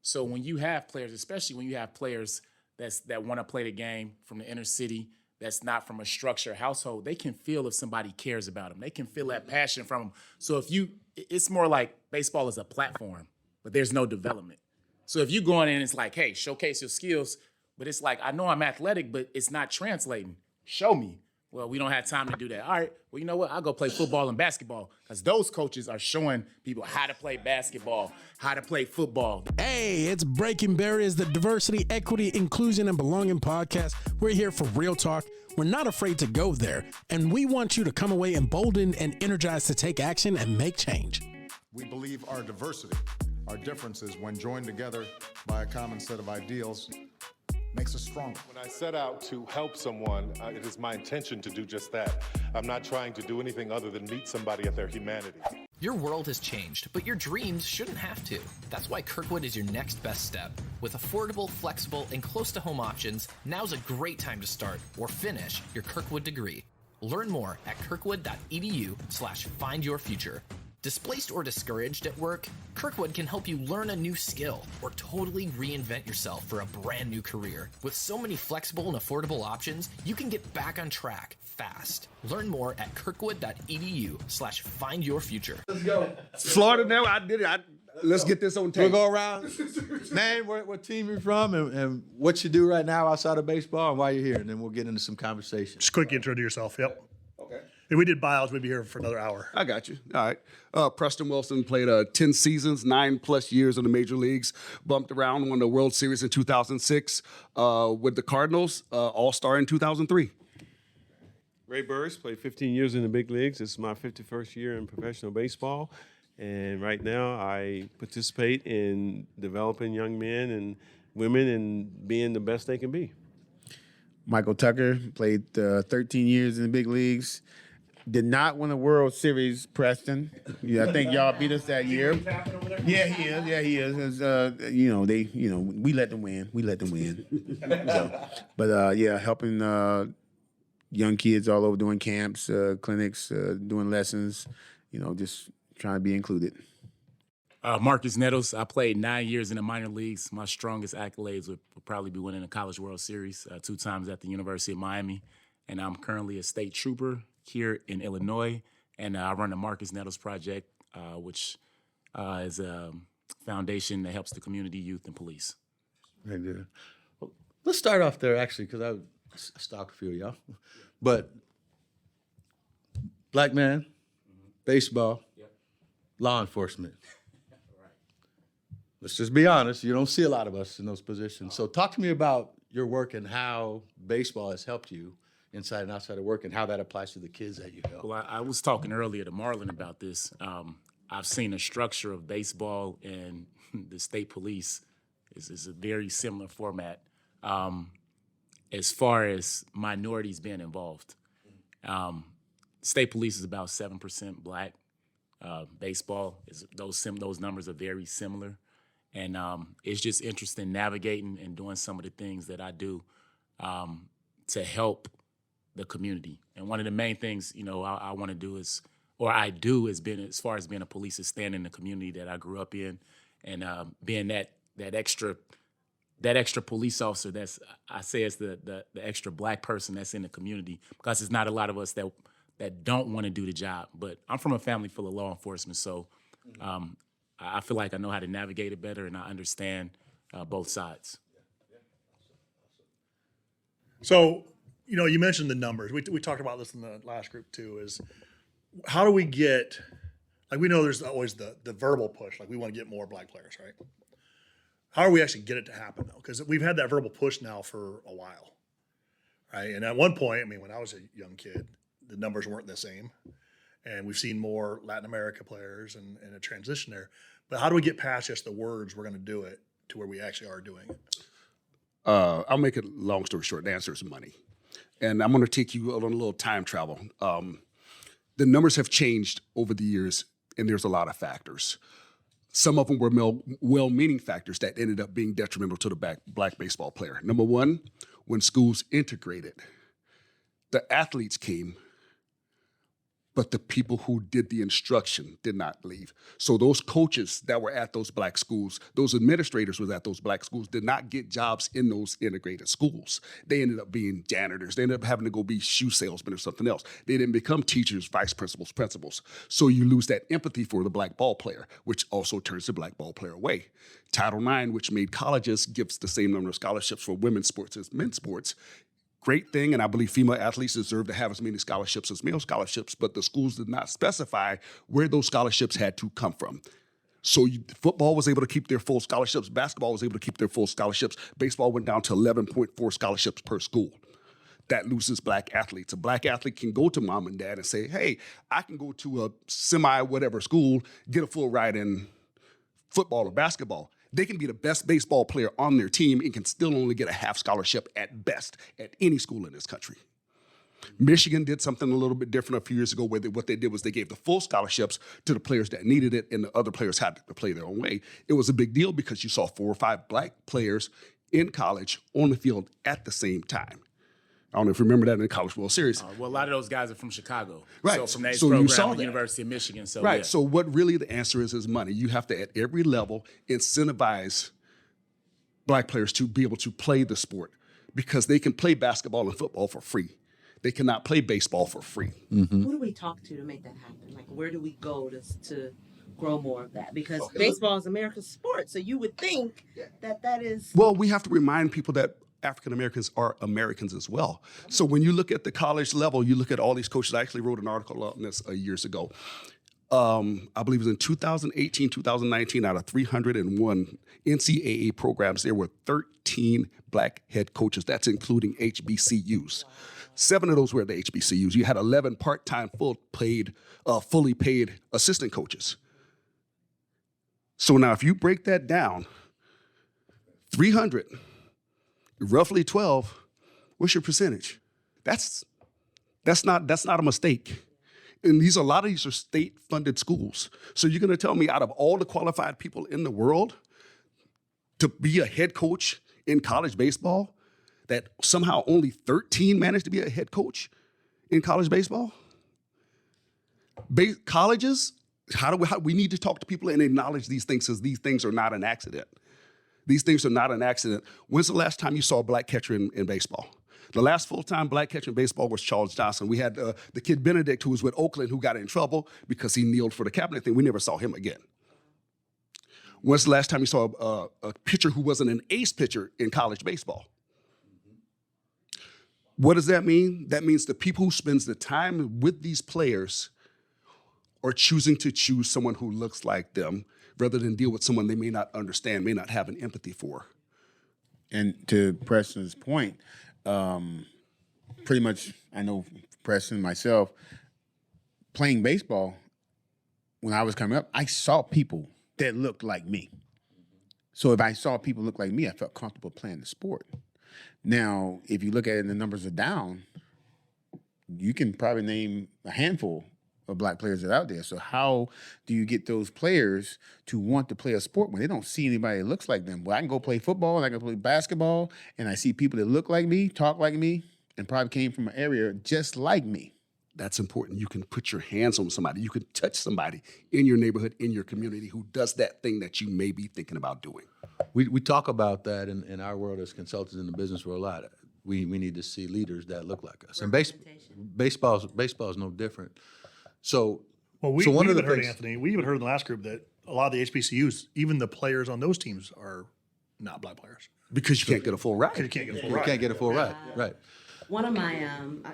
So when you have players, especially when you have players that want to play the game from the inner city, that's not from a structured household, they can feel if somebody cares about them. They can feel that passion from them. So it's more like baseball is a platform, but there's no development. So if you go in and it's like, hey, showcase your skills, but it's like, I know I'm athletic, but it's not translating. Show me. Well, we don't have time to do that. All right, well, you know what? I'll go play football and basketball because those coaches are showing people how to play basketball, how to play football. Hey, it's Breaking Barriers, the diversity, equity, inclusion, and belonging podcast. We're here for real talk. We're not afraid to go there, and we want you to come away emboldened and energized to take action and make change. We believe our diversity, our differences, when joined together by a common set of ideals, makes us stronger. When I set out to help someone, it is my intention to do just that. I'm not trying to do anything other than meet somebody at their humanity. Your world has changed, but your dreams shouldn't have to. That's why Kirkwood is your next best step. With affordable, flexible, and close-to-home options, now's a great time to start or finish your Kirkwood degree. Learn more at kirkwood.edu/findyourfuture. Displaced or discouraged at work? Kirkwood can help you learn a new skill or totally reinvent yourself for a brand new career. With so many flexible and affordable options, you can get back on track fast. Learn more at kirkwood.edu/findyourfuture. Let's go. Florida now, I did it. Let's get this on tape. We'll go around. Name, what team you're from, and what you do right now outside of baseball and why you're here, and then we'll get into some conversation. Just quick intro to yourself, yep. Okay. If we did bios, we'd be here for another hour. I got you. All right. Preston Wilson played 10 seasons, 9+ years in the major leagues, bumped around, won the World Series in 2006 with the Cardinals, All-Star in 2003. Ray Burris, played 15 years in the big leagues. This is my 51st year in professional baseball. And right now I participate in developing young men and women and being the best they can be. Michael Tucker played 13 years in the big leagues. Did not win a World Series, Preston. Yeah, I think y'all beat us that year. Yeah, he is. Yeah, he is. We let them win. Helping young kids all over doing camps, clinics, doing lessons. Just trying to be included. Marcus Nettles, I played 9 years in the minor leagues. My strongest accolades would probably be winning a College World Series 2 times at the University of Miami. And I'm currently a state trooper here in Illinois. And I run the Marcus Nettles Project, which is a foundation that helps the community, youth, and police. Very good. Well, let's start off there, actually, because I stalked a few of y'all. But black man, baseball, law enforcement. Let's just be honest, you don't see a lot of us in those positions. So talk to me about your work and how baseball has helped you inside and outside of work and how that applies to the kids that you help. Well, I was talking earlier to Marlon about this. I've seen the structure of baseball and the state police is a very similar format as far as minorities being involved. State police is about 7% black. Baseball, those numbers are very similar. And it's just interesting navigating and doing some of the things that I do to help the community. And one of the main things, I want to do is, or I do, as far as being a police, is stand in the community that I grew up in, and being that extra police officer. I say it's the extra black person that's in the community, because there's not a lot of us that don't want to do the job. But I'm from a family full of law enforcement, so I feel like I know how to navigate it better, and I understand both sides. So, you mentioned the numbers. We talked about this in the last group too, is how do we get, we know there's always the verbal push, we want to get more black players, right? How do we actually get it to happen though? Because we've had that verbal push now for a while, right? And at one point, when I was a young kid, the numbers weren't the same. And we've seen more Latin America players and a transition there. But how do we get past just the words, we're going to do it, to where we actually are doing it? I'll make it long story short. The answer is money. And I'm going to take you on a little time travel. The numbers have changed over the years, and there's a lot of factors. Some of them were well-meaning factors that ended up being detrimental to the black baseball player. Number one, when schools integrated, the athletes came but the people who did the instruction did not leave. So those coaches that were at those black schools, those administrators who was at those black schools, did not get jobs in those integrated schools. They ended up being janitors. They ended up having to go be shoe salesmen or something else. They didn't become teachers, vice principals, principals. So you lose that empathy for the black ball player, which also turns the black ball player away. Title IX, which made colleges, gives the same number of scholarships for women's sports as men's sports. Great thing, and I believe female athletes deserve to have as many scholarships as male scholarships, but the schools did not specify where those scholarships had to come from. So football was able to keep their full scholarships, basketball was able to keep their full scholarships, baseball went down to 11.4 scholarships per school. That loses black athletes. A black athlete can go to mom and dad and say, hey, I can go to a semi-whatever school, get a full ride in football or basketball. They can be the best baseball player on their team and can still only get a half scholarship at best at any school in this country. Michigan did something a little bit different a few years ago where what they did was they gave the full scholarships to the players that needed it and the other players had to play their own way. It was a big deal because you saw 4 or 5 black players in college on the field at the same time. I don't know if you remember that in the College World Series. Well, a lot of those guys are from Chicago. Right. So from that So program you saw at that. University of Michigan. So, Right. yeah. So what really the answer is money. You have to, at every level, incentivize black players to be able to play the sport because they can play basketball and football for free. They cannot play baseball for free. Who do we talk to make that happen? Like, where do we go to grow more of that? Because baseball is America's sport, so you would think that is... Well, we have to remind people that African Americans are Americans as well. So when you look at the college level, you look at all these coaches. I actually wrote an article on this years ago. I believe it was in 2018, 2019, out of 301 NCAA programs, there were 13 black head coaches. That's including HBCUs. 7 of those were the HBCUs. You had 11 part-time, fully paid assistant coaches. So now if you break that down, 300, roughly 12, what's your percentage? That's not a mistake. And a lot of these are state-funded schools. So you're gonna tell me out of all the qualified people in the world to be a head coach in college baseball, that somehow only 13 managed to be a head coach in college baseball? Colleges, how we need to talk to people and acknowledge these things because these things are not an accident. These things are not an accident. When's the last time you saw a black catcher in baseball? The last full-time black catcher in baseball was Charles Johnson. We had the kid Benedict, who was with Oakland, who got in trouble because he kneeled for the cabinet thing. We never saw him again. When's the last time you saw a pitcher who wasn't an ace pitcher in college baseball? What does that mean? That means the people who spends the time with these players are choosing to choose someone who looks like them rather than deal with someone they may not understand, may not have an empathy for. And to Preston's point, pretty much, I know Preston, myself, playing baseball, when I was coming up, I saw people that looked like me. So if I saw people look like me, I felt comfortable playing the sport. Now, if you look at it and the numbers are down, you can probably name a handful of black players that are out there. So how do you get those players to want to play a sport when they don't see anybody that looks like them? Well, I can go play football and I can play basketball and I see people that look like me, talk like me, and probably came from an area just like me. That's important. You can put your hands on somebody. You can touch somebody in your neighborhood, in your community who does that thing that you may be thinking about doing. We talk about that in our world as consultants in the business world a lot. We need to see leaders that look like us. And baseball is no different. So, well, we one of the even heard, things, Anthony, we even heard in the last group that a lot of the HBCUs, even the players on those teams are not black players. Because you can't get a full ride. You can't get a full you ride. can't get a full ride, right. One of my,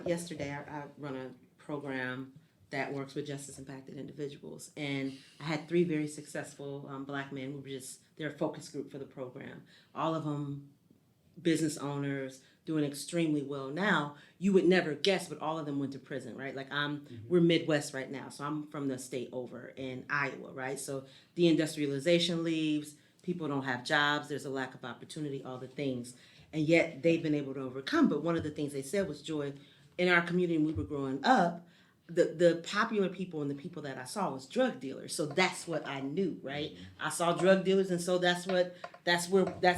yesterday I run a program that works with justice-impacted individuals, and I had 3 very successful black men. We were they're a focus group for the program. All of them business owners, doing extremely well. Now, you would never guess, but all of them went to prison, right? Like we're Midwest right now, so I'm from the state over in Iowa, right? So deindustrialization leaves, people don't have jobs, there's a lack of opportunity, all the things. And yet they've been able to overcome. But one of the things they said was, Joy, in our community when we were growing up, the popular people and the people that I saw was drug dealers. So that's what I knew, right? I saw drug dealers, and so that's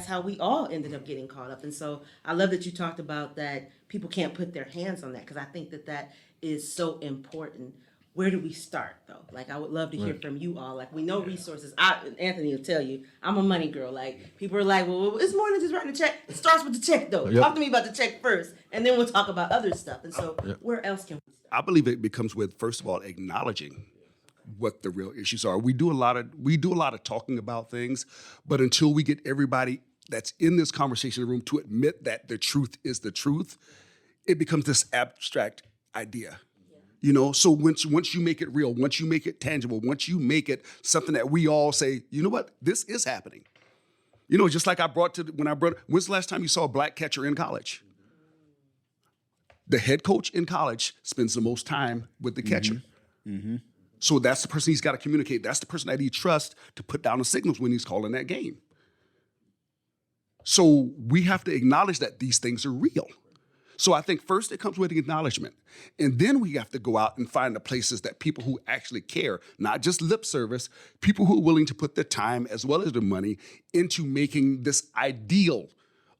how we all ended up getting caught up. And so I love that you talked about that people can't put their hands on that, because I think that is so important. where do we start though? Like, I would love to hear from you all. Like, we know resources. Anthony will tell you, I'm a money girl. Like, people are like, well, it's more than just writing a check. It starts with the check though. Yep. Talk to me about the check first, and then we'll talk about other stuff. And so, where else can we start? I believe it becomes with, first of all, acknowledging what the real issues are. We do a lot of talking about things, but until we get everybody that's in this conversation room to admit that the truth is the truth, it becomes this abstract idea. You know, so once you make it real, once you make it tangible, once you make it something that we all say, you know what, this is happening. You know, just like when's the last time you saw a black catcher in college? The head coach in college spends the most time with the catcher. Mm-hmm. So that's the person he's got to communicate. That's the person that he trusts to put down the signals when he's calling that game. So we have to acknowledge that these things are real. So I think first it comes with acknowledgement. And then we have to go out and find the places that people who actually care, not just lip service, people who are willing to put their time as well as their money into making this ideal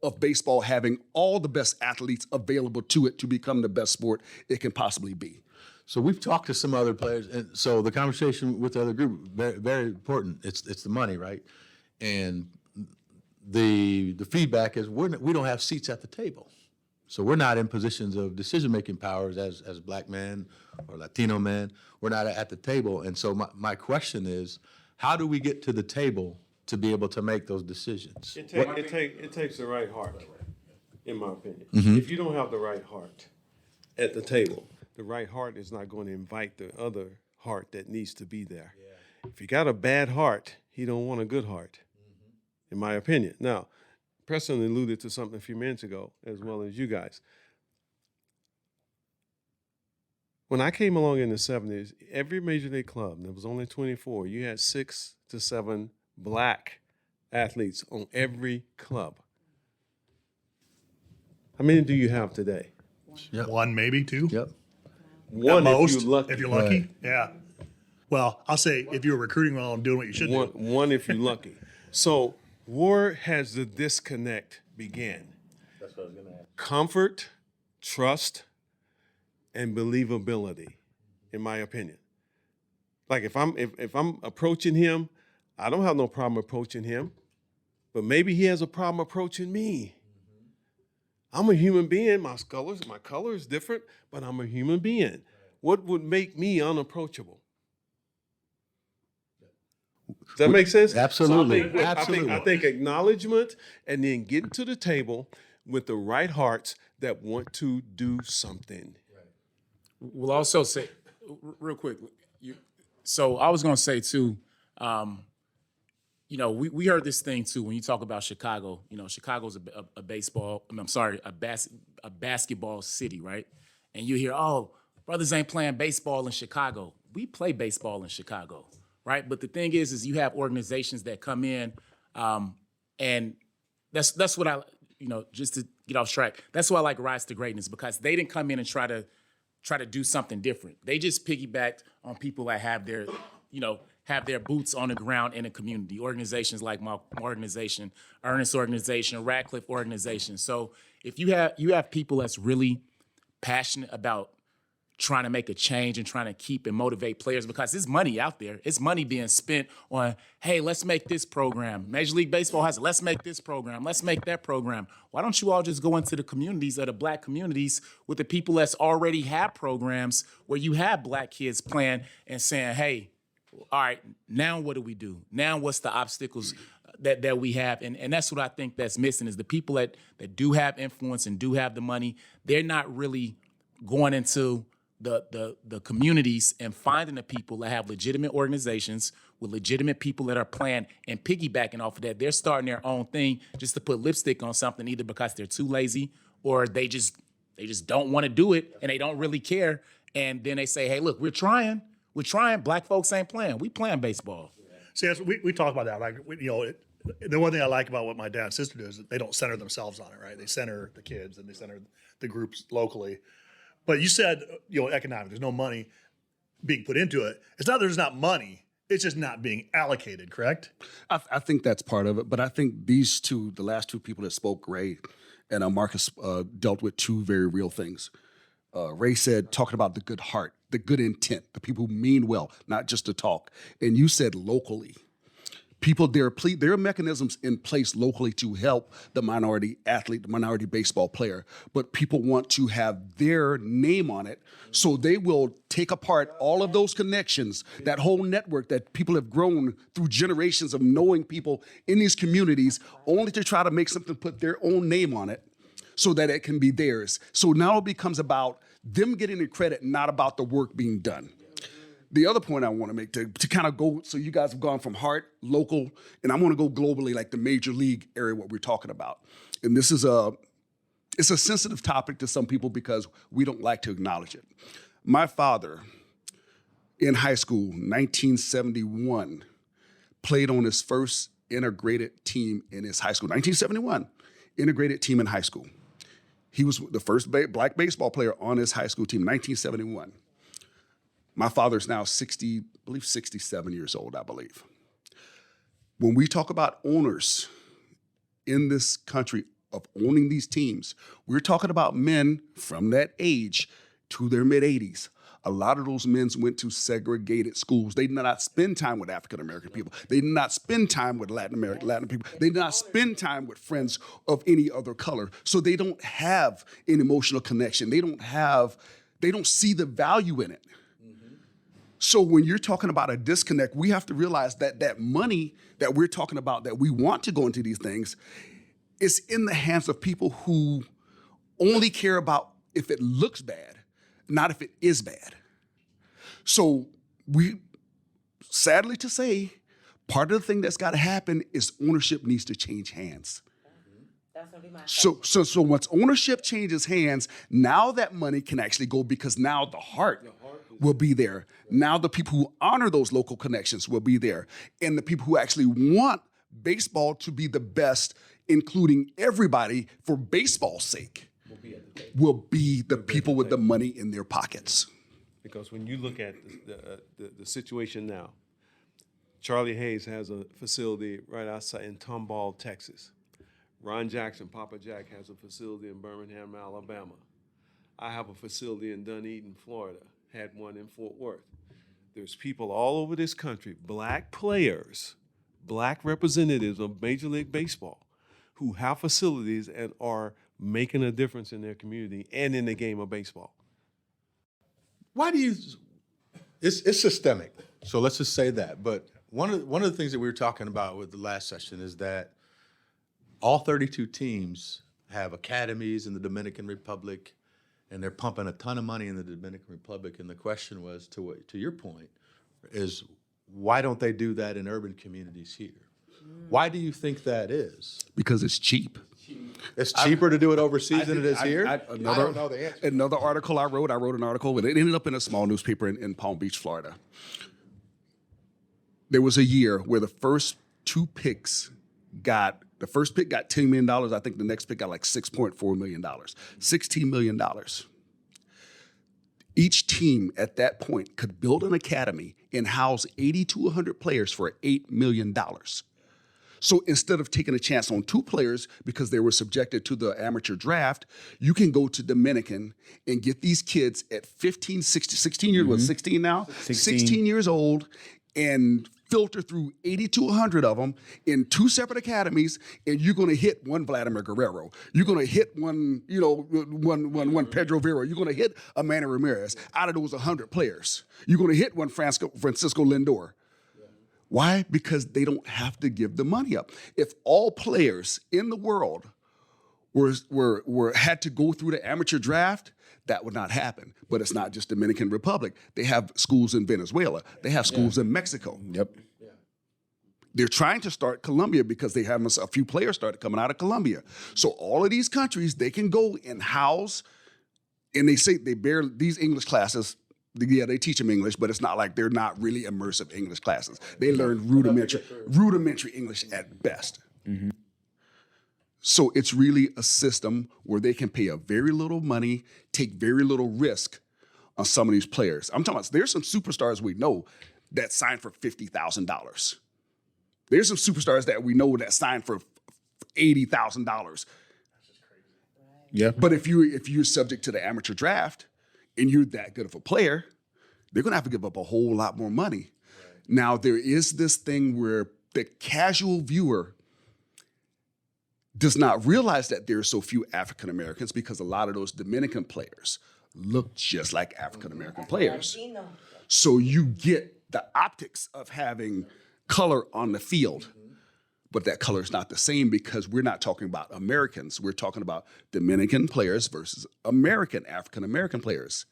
of baseball having all the best athletes available to it to become the best sport it can possibly be. So we've talked to some other players, and so the conversation with the other group, very, very important. It's the money, right? And the feedback is we don't have seats at the table. So we're not in positions of decision-making powers as black men or Latino men. We're not at the table. And so my question is, how do we get to the table to be able to make those decisions? It takes the right heart, in my opinion. Mm-hmm. If you don't have the right heart at the table, the right heart is not going to invite the other heart that needs to be there. Yeah. If you got a bad heart, he don't want a good heart, in my opinion. Now, Preston alluded to something a few minutes ago, as well as you guys. When I came along in the 70s, every major league club, and there was only 24, you had 6 to 7 black athletes on every club. How many do you have today? Yep. One, maybe two. Yep. One at most, if you're lucky. If you're lucky, right. Yeah. Well, I'll say if you're recruiting well and doing what you should do. One if you're lucky. So where has the disconnect began? That's what I was going to ask. Comfort, trust, and believability, in my opinion. Like if I'm approaching him, I don't have no problem approaching him, but maybe he has a problem approaching me. I'm a human being. My color is different, but I'm a human being. What would make me unapproachable? Does that make sense? Absolutely. So Absolutely. I think acknowledgement and then getting to the table with the right hearts that want to do something. We'll also say, real quick, so I was going to say too, we heard this thing too when you talk about Chicago. You know, Chicago's a basketball city, right? And you hear, oh, brothers ain't playing baseball in Chicago. We play baseball in Chicago, right? But the thing is you have organizations that come in, and that's what I, just to get off track, that's why I like Rise to Greatness, because they didn't come in and try to do something different. They just piggybacked on people that have their, have their boots on the ground in a community. Organizations like my organization, Ernest Organization, Radcliffe Organization. So if you have people that's really passionate about trying to make a change and trying to keep and motivate players, because there's money out there. It's money being spent on, hey, let's make this program. Major League Baseball has it. Let's make this program. Let's make that program. Why don't you all just go into the communities of the black communities with the people that's already have programs where you have black kids playing and saying, hey, all right, now what do we do? Now what's the obstacles that we have? And that's what I think that's missing is the people that do have influence and do have the money, they're not really going into the communities and finding the people that have legitimate organizations with legitimate people that are playing and piggybacking off of that. They're starting their own thing just to put lipstick on something, either because they're too lazy or they just don't want to do it and they don't really care. And then they say, hey, look, we're trying. Black folks ain't playing. We playing baseball. See, we talk about that. Like, the one thing I like about what my dad and sister do is that they don't center themselves on it, right? They center the kids and they center the groups locally. But you said, economic, there's no money being put into it. It's not there's not money. It's just not being allocated, correct? I think that's part of it. But I think the last two people that spoke, Ray and Marcus, dealt with two very real things. Ray said, talking about the good heart the good intent, the people who mean well, not just to talk. And you said locally. People, there are mechanisms in place locally to help the minority athlete, the minority baseball player, but people want to have their name on it, so they will take apart all of those connections, that whole network that people have grown through generations of knowing people in these communities, only to try to make something, put their own name on it, so that it can be theirs. So now it becomes about them getting the credit, not about the work being done. The other point I want to make to kind of go, so you guys have gone from heart, local, and I want to go globally, like the major league area, what we're talking about. And this is it's a sensitive topic to some people because we don't like to acknowledge it. My father, in high school, 1971, played on his first integrated team in his high school. 1971, integrated team in high school. He was the first black baseball player on his high school team, 1971. My father's now 67 years old, I believe. When we talk about owners in this country of owning these teams, we're talking about men from that age to their mid-80s. A lot of those men went to segregated schools. They did not spend time with African-American people. They did not spend time with Latin people. They did not spend time with friends of any other color. So they don't have an emotional connection. They don't see the value in it. So when you're talking about a disconnect, we have to realize that that money that we're talking about, that we want to go into these things, is in the hands of people who only care about if it looks bad, not if it is bad. So we, sadly to say, part of the thing that's got to happen is ownership needs to change hands. That's gonna be my so once ownership changes hands, now that money can actually go, because now the heart will be there. Now the people who honor those local connections will be there. And the people who actually want baseball to be the best, including everybody for baseball's sake, will be the people with the money in their pockets. Because when you look at the situation now, Charlie Hayes has a facility right outside in Tomball, Texas. Ron Jackson, Papa Jack, has a facility in Birmingham, Alabama. I have a facility in Dunedin, Florida. Had one in Fort Worth. There's people all over this country, black players, black representatives of Major League Baseball, who have facilities and are making a difference in their community and in the game of baseball. Why do you? It's systemic. So let's just say that. But one of the things that we were talking about with the last session is that all 32 teams have academies in the Dominican Republic, and they're pumping a ton of money in the Dominican Republic. And the question was, to your point, is why don't they do that in urban communities here? Why do you think that is? Because it's cheap. It's cheaper to do it overseas than it is here? I don't know the answer. Another article I wrote an article, and it ended up in a small newspaper in Palm Beach, Florida. There was a year where the first pick got $10 million. I think the next pick got like $6.4 million, $16 million. Each team at that point could build an academy and house 80 to 100 players for $8 million. So instead of taking a chance on 2 players because they were subjected to the amateur draft, you can go to Dominican and get these kids at 15, 16 years, what, 16 now? 16 years old, and filter through 80 to 100 of them in 2 separate academies, and you're going to hit one Vladimir Guerrero. You're going to hit one Pedro Vera. You're going to hit a Manny Ramirez. Out of those 100 players, you're going to hit one Francisco Lindor. Why? Because they don't have to give the money up. If all players in the world had to go through the amateur draft, that would not happen. But it's not just Dominican Republic. They have schools in Venezuela. They have schools in Mexico. Yep. Yeah. They're trying to start Colombia because they have a few players started coming out of Colombia. So all of these countries, they can go and house, and they say these English classes, yeah, they teach them English, but it's not like they're not really immersive English classes. They learn rudimentary English at best. Mm-hmm. So it's really a system where they can pay a very little money, take very little risk on some of these players. I'm talking about, there's some superstars we know that signed for $50,000. There's some superstars that we know that signed for $80,000. Yeah. But if you're subject to the amateur draft and you're that good of a player, they're going to have to give up a whole lot more money. Now, there is this thing where the casual viewer does not realize that there are so few African Americans because a lot of those Dominican players look just like African American players. So you get the optics of having color on the field, but that color is not the same because we're not talking about Americans. We're talking about Dominican players versus American African American players.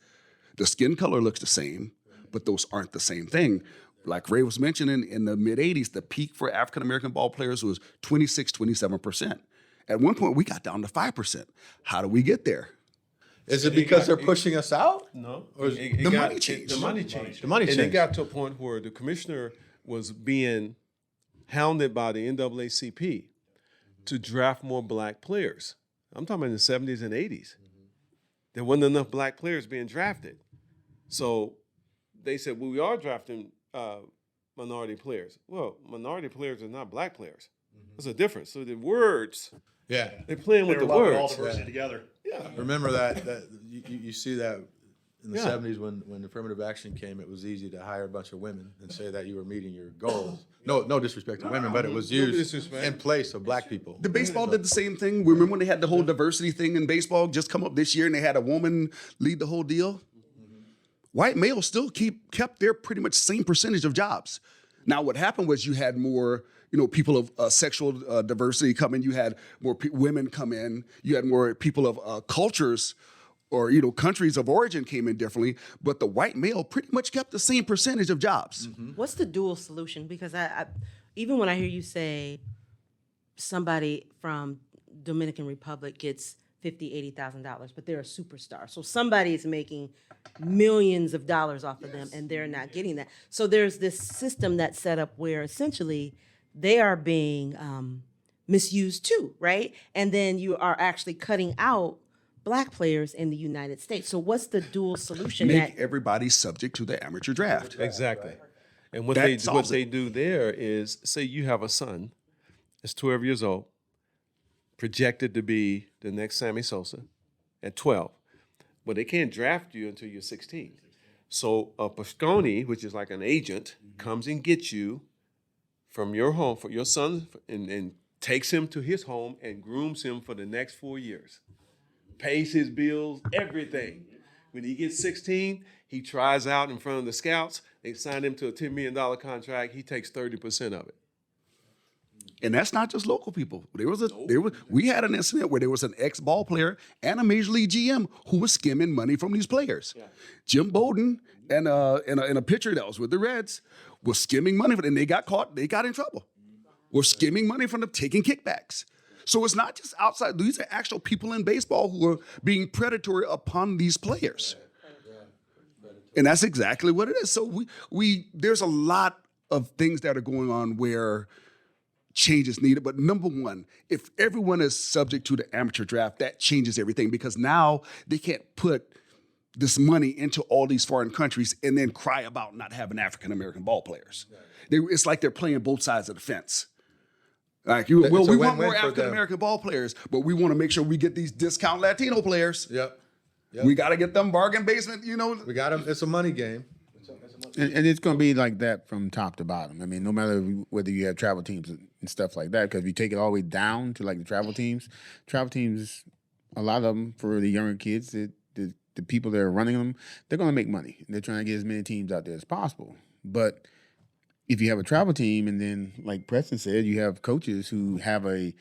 The skin color looks the same, but those aren't the same thing. Like Ray was mentioning, in the mid-'80s, the peak for African American ball players was 26, 27%. At one point, we got down to 5%. How do we get there? Is it because they're pushing us out? No. Or The money changed. The money changed. The money And it changed. got to a point where the commissioner was being hounded by the NAACP to draft more black players. I'm talking about in the 70s and 80s. There wasn't enough black players being drafted. So they said, well, we are drafting minority players. Well, minority players are not black players. There's a difference. So the words, Yeah. they're playing with They the were lumping all words. diversity together. Yeah. Remember that you see that in the Yeah. 70s when affirmative action came, it was easy to hire a bunch of women and say that you were meeting your goals. No disrespect to women, but it was used disrespect. in place of black people. The baseball did the same thing. Remember when they had the whole diversity thing in baseball just come up this year and they had a woman lead the whole deal? White males still kept their pretty much same percentage of jobs. Now what happened was you had more people of sexual diversity come in. You had more women come in. You had more people of cultures or countries of origin came in differently. But the white male pretty much kept the same percentage of jobs. What's the dual solution? Because I even when I hear you say somebody from Dominican Republic gets $50,000, $80,000, but they're a superstar. So somebody is making millions of dollars off of them, and they're not getting that. So there's this system that's set up where essentially they are being misused too, right? And then you are actually cutting out black players in the United States. So what's the dual solution? Make everybody subject to the amateur draft. Exactly. And what That solves they do there is, say you have a son that's 12 years old, projected to be the next Sammy Sosa at 12, but they can't draft you until you're 16. So a Pasconi, which is like an agent, comes and gets you from your home for your son and takes him to his home and grooms him for the next 4 years. Pays his bills, everything. When he gets 16, he tries out in front of the scouts. They signed him to a $10 million contract. He takes 30% of it. And that's not just local people. We had an incident where there was an ex-ball player and a major league GM who was skimming money from these players. Yeah. Jim Bowden and a pitcher that was with the Reds was skimming money from them. And they got caught. They got in trouble. Were skimming money from them, taking kickbacks. So it's not just outside. These are actual people in baseball who are being predatory upon these players. And that's exactly what it is. So there's a lot of things that are going on where change is needed. But number one, if everyone is subject to the amateur draft, that changes everything because now they can't put this money into all these foreign countries and then cry about not having African-American ball players. It's like they're playing both sides of the fence. Like, we want more African-American ball players, but we want to make sure we get these discount Latino players. Yep. We got to get them bargain basement, We got them. It's a money game. And it's going to be like that from top to bottom. I mean, no matter whether you have travel teams and stuff like that, because if you take it all the way down to like the travel teams, a lot of them for the younger kids, the people that are running them, they're going to make money. They're trying to get as many teams out there as possible. But if you have a travel team and then, like Preston said, you have coaches who have a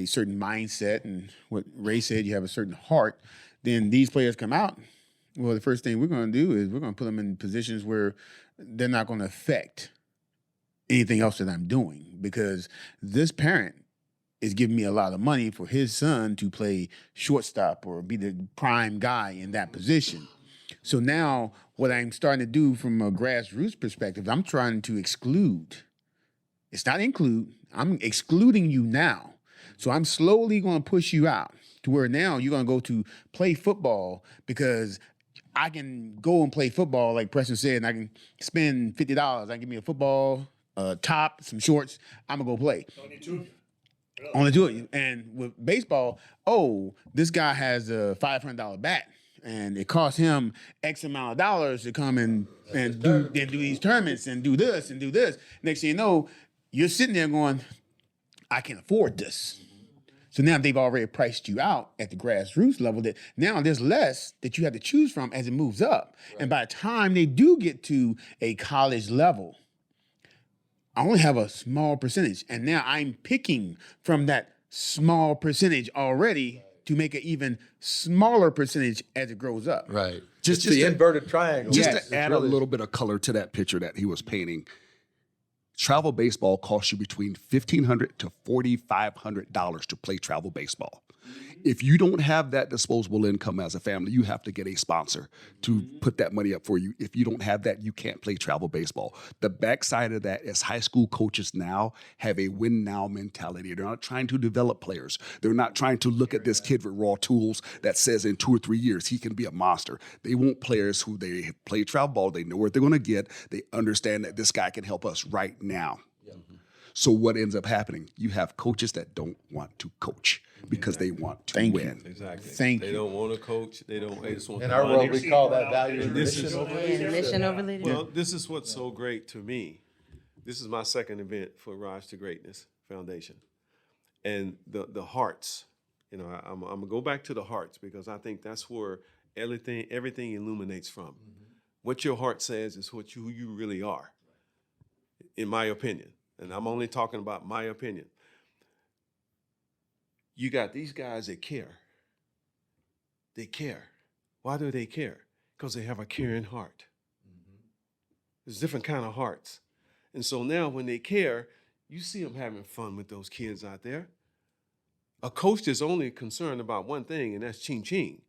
certain mindset and what Ray said, you have a certain heart, then these players come out. Well, the first thing we're going to do is we're going to put them in positions where they're not going to affect anything else that I'm doing because this parent is giving me a lot of money for his son to play shortstop or be the prime guy in that position. So now what I'm starting to do from a grassroots perspective, I'm trying to exclude. It's not include. I'm excluding you now. So I'm slowly going to push you out to where now you're going to go to play football because I can go and play football, like Preston said, and I can spend $50. I can give me a football, a top, some shorts. I'm going to go play. Only two of you. And with baseball, this guy has a $500 bat, and it costs him X amount of dollars to come and do these tournaments and do this and do this. Next thing you know, you're sitting there going, I can afford this. So now they've already priced you out at the grassroots level that now there's less that you have to choose from as it moves up. Right. And by the time they do get to a college level, I only have a small percentage. And now I'm picking from that small percentage already to make an even smaller percentage as it grows up. Right. Just the inverted triangle. Just to add a little bit of color to that picture that he was painting, travel baseball costs you between $1,500 to $4,500 to play travel baseball. If you don't have that disposable income as a family, you have to get a sponsor to put that money up for you. If you don't have that, you can't play travel baseball. The backside of that is high school coaches now have a win now mentality. They're not trying to develop players. They're not trying to look at this kid with raw tools that says in 2 or 3 years he can be a monster. They want players who they play travel ball. They know what they're going to get. They understand that this guy can help us right now. So what ends up happening? You have coaches that don't want to coach because they want to win. Exactly. They don't want to coach. They just want. In our world, we call that value and mission over leadership. Mission over leadership. Well, this is what's so great to me. This is my second event for Rise to Greatness Foundation, and the hearts. You know, I'm gonna go back to the hearts because I think that's where everything illuminates from. What your heart says is who you really are, in my opinion. And I'm only talking about my opinion. You got these guys that care. They care. Why do they care? Because they have a caring heart. There's different kind of hearts. And so now when they care, you see them having fun with those kids out there. A coach is only concerned about one thing, and that's ching-ching.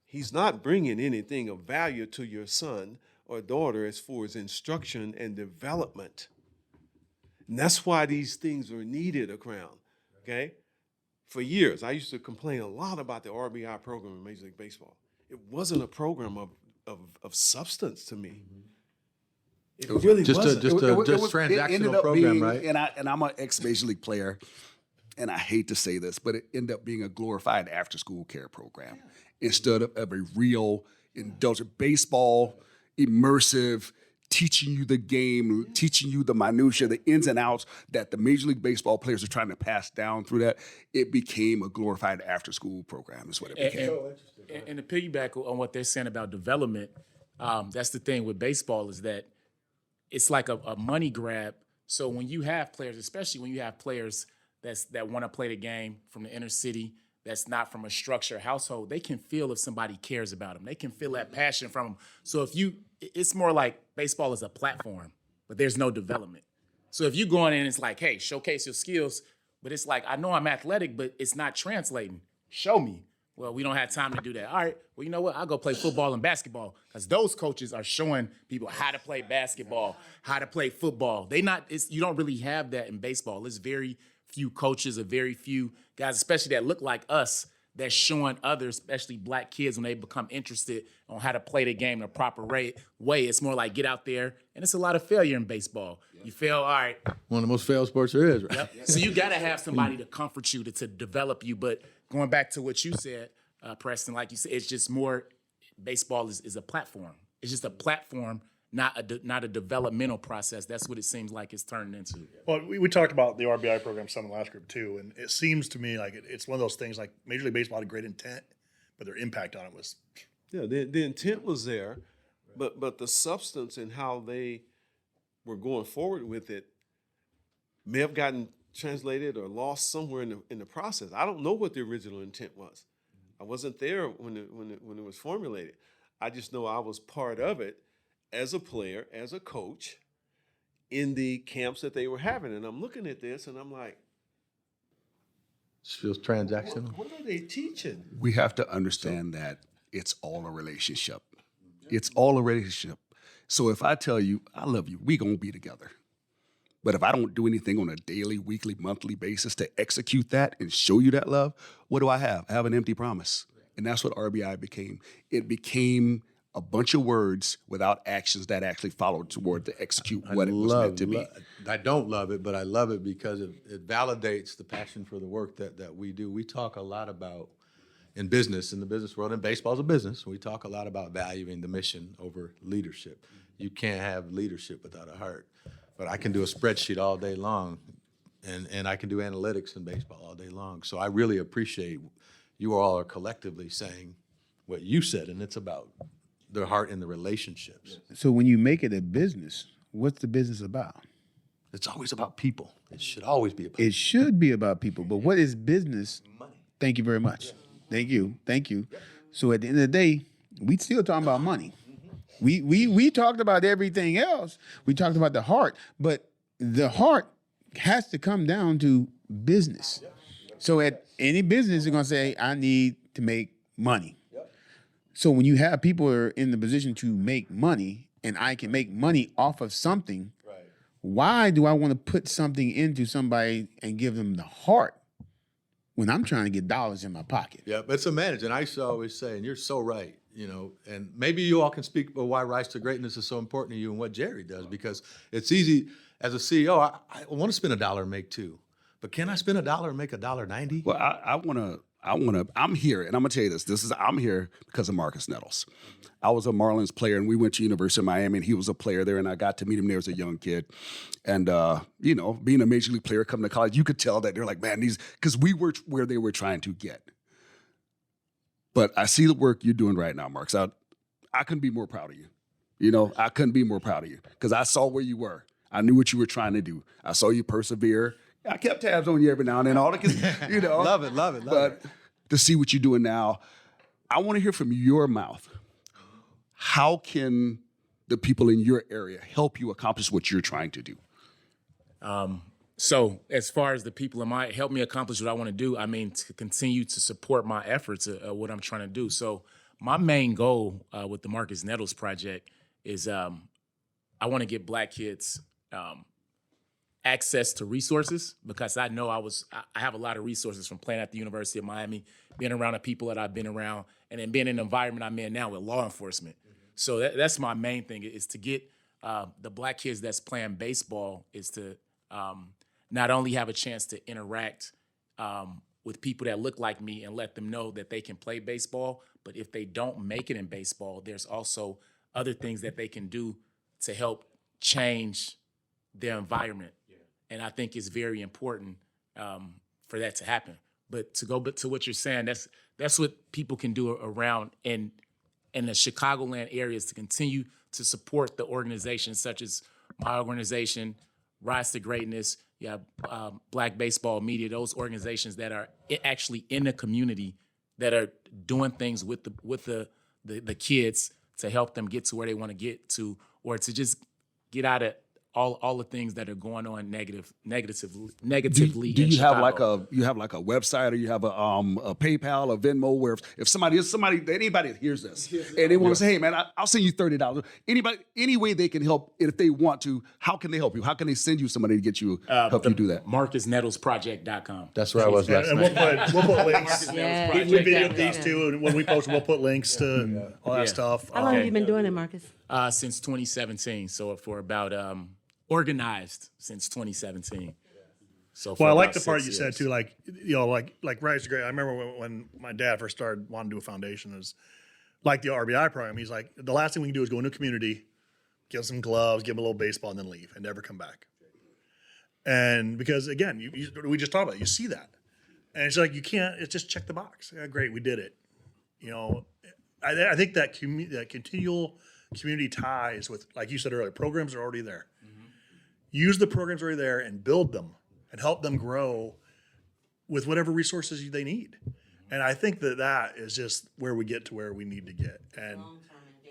He's not bringing anything of value to your son or daughter as far as instruction and development. And that's why these things are needed around, okay? For years, I used to complain a lot about the RBI program in Major League Baseball. It wasn't a program of substance to me. It really wasn't. It Transactional ended up program, being, right? And I'm an ex-Major League player, and I hate to say this, but it ended up being a glorified after-school care program instead of a real indulgent baseball, immersive, teaching you the game, teaching you the minutia, the ins and outs that the Major League Baseball players are trying to pass down through that. It became a glorified after-school program is what it became. And to piggyback on what they're saying about development, that's the thing with baseball is that it's like a money grab. So when you have players, especially when you have players that want to play the game from the inner city, that's not from a structured household, they can feel if somebody cares about them. They can feel that passion from them. So it's more like baseball is a platform, but there's no development. So if you go in and it's like, hey, showcase your skills, but it's like, I know I'm athletic, but it's not translating. Show me. Well, we don't have time to do that. All right, well, you know what? I'll go play football and basketball because those coaches are showing people how to play basketball, how to play football. You don't really have that in baseball. There's very few coaches or very few guys, especially that look like us, that's showing others, especially black kids, when they become interested on how to play the game in a proper way. It's more like get out there, and it's a lot of failure in baseball. You fail, all right. One of the most failed sports there is, right? Yep. So you got to have somebody to comfort you, to develop you. But going back to what you said, Preston, like you said, it's just more, baseball is a platform. It's just a platform, not a developmental process. That's what it seems like it's turning into. Well, we talked about the RBI program some in the last group too, and it seems to me like it's one of those things like Major League Baseball had a great intent, but their impact on it was. Yeah, the intent was there, but the substance and how they were going forward with it may have gotten translated or lost somewhere in the process. I don't know what the original intent was. I wasn't there when it was formulated. I just know I was part of it as a player, as a coach, in the camps that they were having. And I'm looking at this and I'm like, this feels transactional. What are they teaching? We have to understand that it's all a relationship. It's all a relationship. So if I tell you, I love you, we gonna be together. But if I don't do anything on a daily, weekly, monthly basis to execute that and show you that love, what do I have? I have an empty promise. And that's what RBI became. It became a bunch of words without actions that actually followed toward to execute what it was meant to be. I don't love it, but I love it because it validates the passion for the work that we do. We talk a lot about in business, in the business world, and baseball's a business, we talk a lot about valuing the mission over leadership. You can't have leadership without a heart. But I can do a spreadsheet all day long, and I can do analytics in baseball all day long. So I really appreciate you all are collectively saying what you said, and it's about the heart and the relationships. So when you make it a business, what's the business about? It's always about people. It should always be about It should be about people, but what is business? money. Thank you very much. Thank you. So at the end of the day, we still talking about money. We talked about everything else. We talked about the heart, but the heart has to come down to business. So at any business, they're gonna say, I need to make money. So when you have people who are in the position to make money, and I can make money off of something, why do I want to put something into somebody and give them the heart when I'm trying to get dollars in my pocket? Yeah, but it's a manage, and I used to always say, and you're so right, and maybe you all can speak about why Rise to Greatness is so important to you and what Jerry does, because it's easy as a CEO, I want to spend $1 and make $2, but can I spend $1 and make $1.90? Well, I'm here, and I'm gonna tell you this. I'm here because of Marcus Nettles. I was a Marlins player, and we went to University of Miami, and he was a player there, and I got to meet him there as a young kid. And being a major league player coming to college, you could tell that they're like, man, because we were where they were trying to get. But I see the work you're doing right now, Marcus. I couldn't be more proud of you. I couldn't be more proud of you because I saw where you were. I knew what you were trying to do. I saw you persevere. I kept tabs on you every now and then, all the kids, Love it. But to see what you're doing now, I want to hear from your mouth. How can the people in your area help you accomplish what you're trying to do? So as far as the people in my help me accomplish what I want to do, I mean, to continue to support my efforts of what I'm trying to do. So my main goal with the Marcus Nettles Project is I want to get Black kids access to resources, because I know I have a lot of resources from playing at the University of Miami, being around the people that I've been around, and then being in the environment I'm in now with law enforcement. So that's my main thing, is to get the Black kids that's playing baseball, is to not only have a chance to interact with people that look like me and let them know that they can play baseball, but if they don't make it in baseball, there's also other things that they can do to help change their environment. And I think it's very important for that to happen. But to go to what you're saying, that's what people can do around in the Chicagoland areas to continue to support the organizations such as my organization, Rise to Greatness. You have Black Baseball Media, those organizations that are actually in the community that are doing things with the kids to help them get to where they want to get to, or to just get out of all the things that are going on negatively. Do in you have Chicago. like a website, or you have a PayPal, a Venmo, where if anybody that hears this and they want to say, hey man, I'll send you $30. Any way they can help, if they want to, how can they help you? How can they send you somebody to get you help you do that? MarcusNettlesProject.com. That's where I was last And night. we'll put links. Yeah. We videoed these two, and when we post, we'll put links to all that stuff. How long have you been doing it, Marcus? Since 2017. So for about organized since 2017. So Well, I like about the part 6 you said years. too, like Rise to Great. I remember when my dad first started wanting to do a foundation, is like the RBI program. He's like, the last thing we can do is go into a community, give them some gloves, give them a little baseball, and then leave and never come back. And because again, we just talked about it, you see that, and it's like you can't. It's just check the box. Yeah, great, we did it. I think that continual community ties with, like you said earlier, programs are already there. Use the programs already there and build them and help them grow with whatever resources they need. And I think that is just where we get to where we need to get. And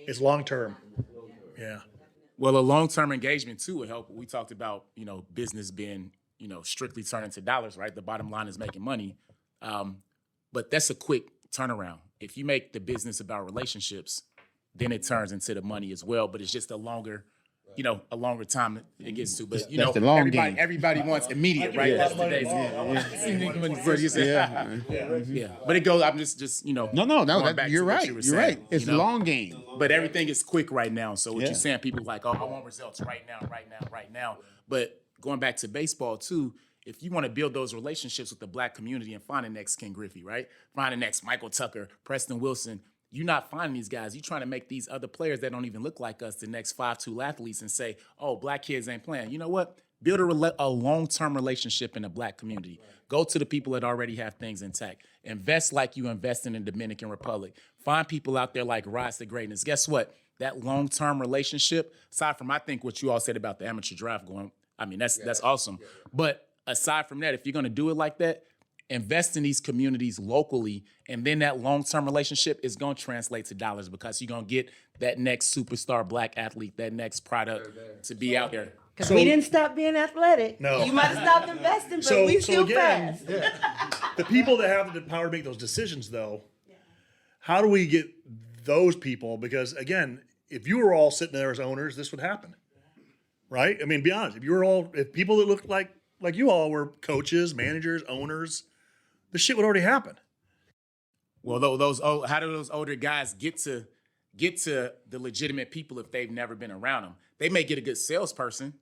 it's long-term. Yeah. Well, a long-term engagement too would help. We talked about, business being, strictly turning to dollars, right? The bottom line is making money. But that's a quick turnaround. If you make the business about relationships, then it turns into the money as well. But it's just a longer time it gets to. But That's the long game. Everybody wants immediate, right? That's today's yeah. But it goes. I'm just No, going back you're to what right. you were You're saying, right. It's long game. But everything is quick right now. So what Yeah. you're saying, people are like, oh, I want results right now. But going back to baseball too, if you want to build those relationships with the black community and find the next Ken Griffey, right? Find the next Michael Tucker, Preston Wilson. You're not finding these guys. You're trying to make these other players that don't even look like us the next 5'2" athletes and say, oh, black kids ain't playing. You know what? Build a long-term relationship in the black community. Go to the people that already have things intact. Invest like you invest in the Dominican Republic. Find people out there like Rise to Greatness. Guess what? That long-term relationship, aside from I think what you all said about the amateur draft going, I mean, that's awesome. But aside from that, if you're going to do it like that, invest in these communities locally, and then that long-term relationship is going to translate to dollars because you're going to get that next superstar black athlete, that next product to be out there. Because we didn't stop being athletic. No. You might have stopped investing, but we still fast. The people that have the power to make those decisions, though, how do we get those people? Because, again, if you were all sitting there as owners, this would happen, right? I mean, be honest. If people that looked like you all were coaches, managers, owners, this shit would already happen. Well, how do those older guys get to the legitimate people if they've never been around them? They may get a good salesperson,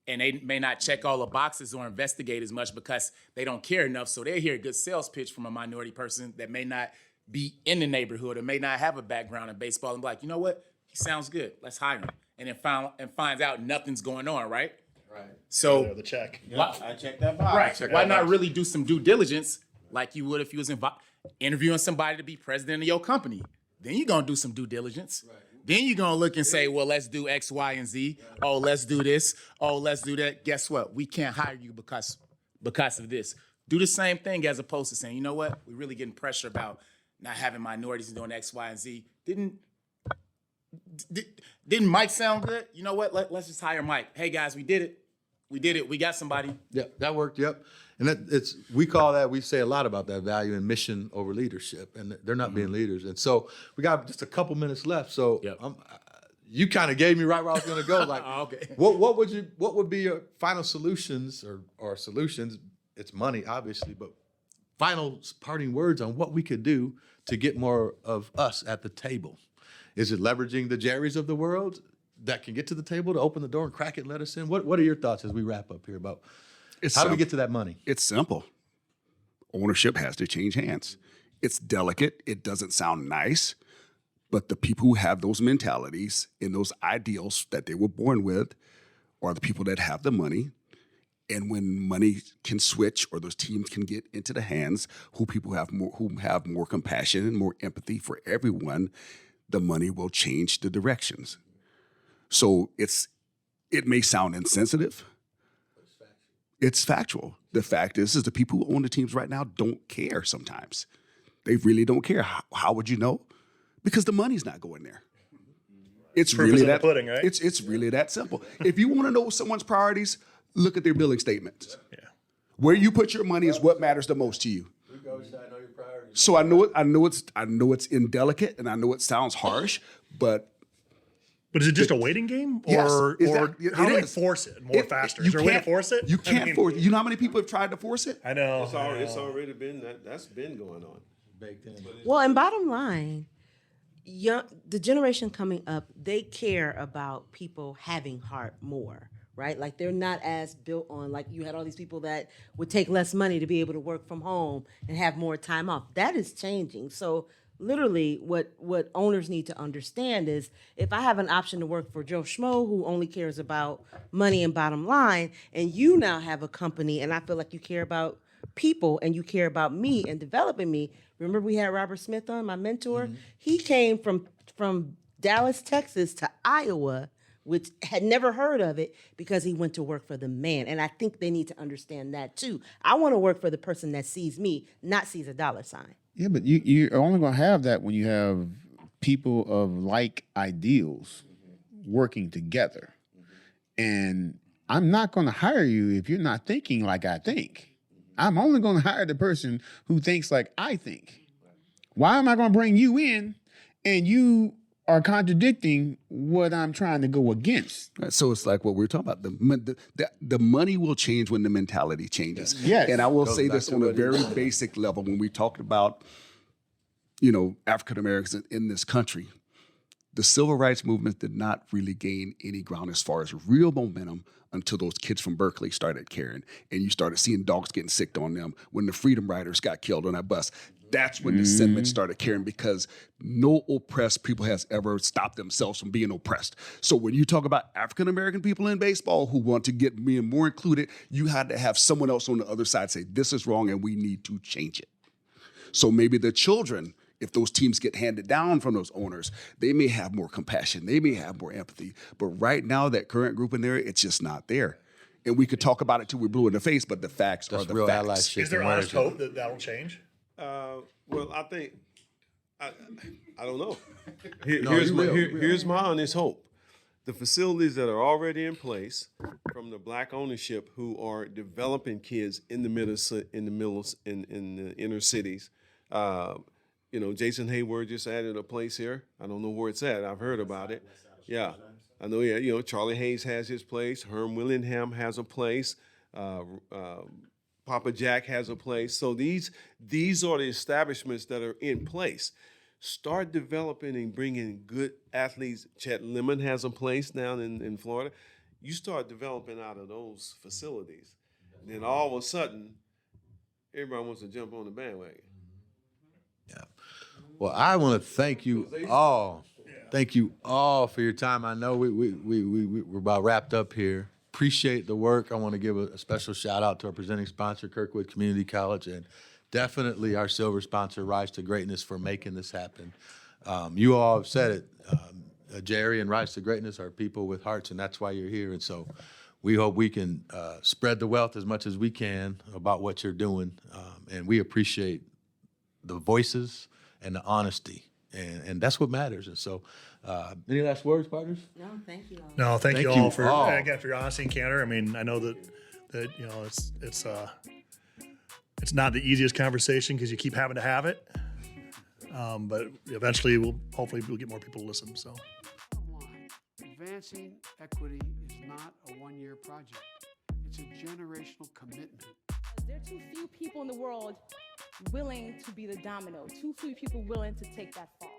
and they may not check all the boxes or investigate as much because they don't care enough. So they hear a good sales pitch from a minority person that may not be in the neighborhood or may not have a background in baseball and be like, you know what? He sounds good. Let's hire him. And then finds out nothing's going on, right? Right. So the check. I checked that box. Right. Why not really do some due diligence like you would if you was interviewing somebody to be president of your company? Then you're going to do some due diligence. Right. Then you're going to look and say, well, let's do X, Y, and Z. Oh, let's do this. Oh, let's do that. Guess what? We can't hire you because of this. Do the same thing as opposed to saying, you know what? We're really getting pressure about not having minorities and doing X, Y, and Z. Didn't Mike sound good? You know what? Let's just hire Mike. Hey, guys, we did it. We got somebody. Yeah, that worked. Yep. And we say a lot about that value in mission over leadership, and they're not being leaders. And so we got just a couple minutes left. So you kind of gave me right where I was going to go. Like, okay. What would be your final solutions or solutions? It's money, obviously, but final parting words on what we could do to get more of us at the table. Is it leveraging the Jerrys of the world that can get to the table to open the door and crack it and let us in? What are your thoughts as we wrap up here about how do we get to that money? It's simple. Ownership has to change hands. It's delicate. It doesn't sound nice. But the people who have those mentalities and those ideals that they were born with are the people that have the money. And when money can switch or those teams can get into the hands who have more compassion and more empathy for everyone, the money will change the directions. So it may sound insensitive. It's factual. The fact is the people who own the teams right now don't care sometimes. They really don't care. How would you know? Because the money's not going there. It's really that pudding, right? It's really that simple. If you want to know someone's priorities, look at their billing statements. Yeah. Where you put your money is what matters the most to you. So I know it's indelicate and I know it sounds harsh, but is it just a waiting game, or how do we force it more faster? Is there a way to force it? You can't force it. You know how many people have tried to force it? I know. It's already been that's been going on. Well, and bottom line, the generation coming up, they care about people having heart more, right? Like they're not as built on, like you had all these people that would take less money to be able to work from home and have more time off. That is changing. So literally what owners need to understand is if I have an option to work for Joe Schmo who only cares about money and bottom line, and you now have a company and I feel like you care about people and you care about me and developing me. Remember we had Robert Smith on, my mentor? Mm-hmm. He came from Dallas, Texas to Iowa, which had never heard of it because he went to work for the man. And I think they need to understand that too. I want to work for the person that sees me, not sees a dollar sign. Yeah, but you're only going to have that when you have people of like ideals working together. And I'm not going to hire you if you're not thinking like I think. I'm only going to hire the person who thinks like I think. Why am I going to bring you in and you are contradicting what I'm trying to go against? So it's like what we're talking about. The money will change when the mentality changes. Yes. And I will say this on a very basic level. When we talk about, African Americans in this country, the civil rights movement did not really gain any ground as far as real momentum until those kids from Berkeley started caring. And you started seeing dogs getting sicked on them when the Freedom Riders got killed on that bus. That's when the sentiment started caring, because no oppressed people has ever stopped themselves from being oppressed. So when you talk about African-American people in baseball who want to get being more included, you had to have someone else on the other side say, this is wrong and we need to change it. So maybe the children, if those teams get handed down from those owners, they may have more compassion, they may have more empathy. But right now, that current group in there, it's just not there. And we could talk about it till we're blue in the face, but the facts are the facts. Is there honest hope that that'll change? Well, I think I don't know. Here's my honest hope: the facilities that are already in place, from the black ownership who are developing kids in the inner cities. Jason Hayward just added a place here. I don't know where it's at. I've heard about it. Yeah, I know. Yeah, Charlie Hayes has his place. Herm Willingham has a place. Papa Jack has a place. So these are the establishments that are in place. Start developing and bringing good athletes. Chet Lemon has a place down in Florida. You start developing out of those facilities. Then all of a sudden, everybody wants to jump on the bandwagon. Yeah. Well, I want to thank you all. Thank you all for your time. I know we're about wrapped up here. Appreciate the work. I want to give a special shout out to our presenting sponsor, Kirkwood Community College, and definitely our silver sponsor, Rise to Greatness, for making this happen. You all have said it. Jerry and Rise to Greatness are people with hearts, and that's why you're here. And so we hope we can spread the wealth as much as we can about what you're doing. And we appreciate the voices and the honesty. And that's what matters. And so, any last words, partners? No, thank you all. No, thank you all for your honesty and candor. I mean, I know that it's not the easiest conversation because you keep having to have it. But eventually, hopefully we'll get more people to listen. So, advancing equity is not a one-year project. It's a generational commitment. There are too few people in the world willing to be the domino, too few people willing to take that fall.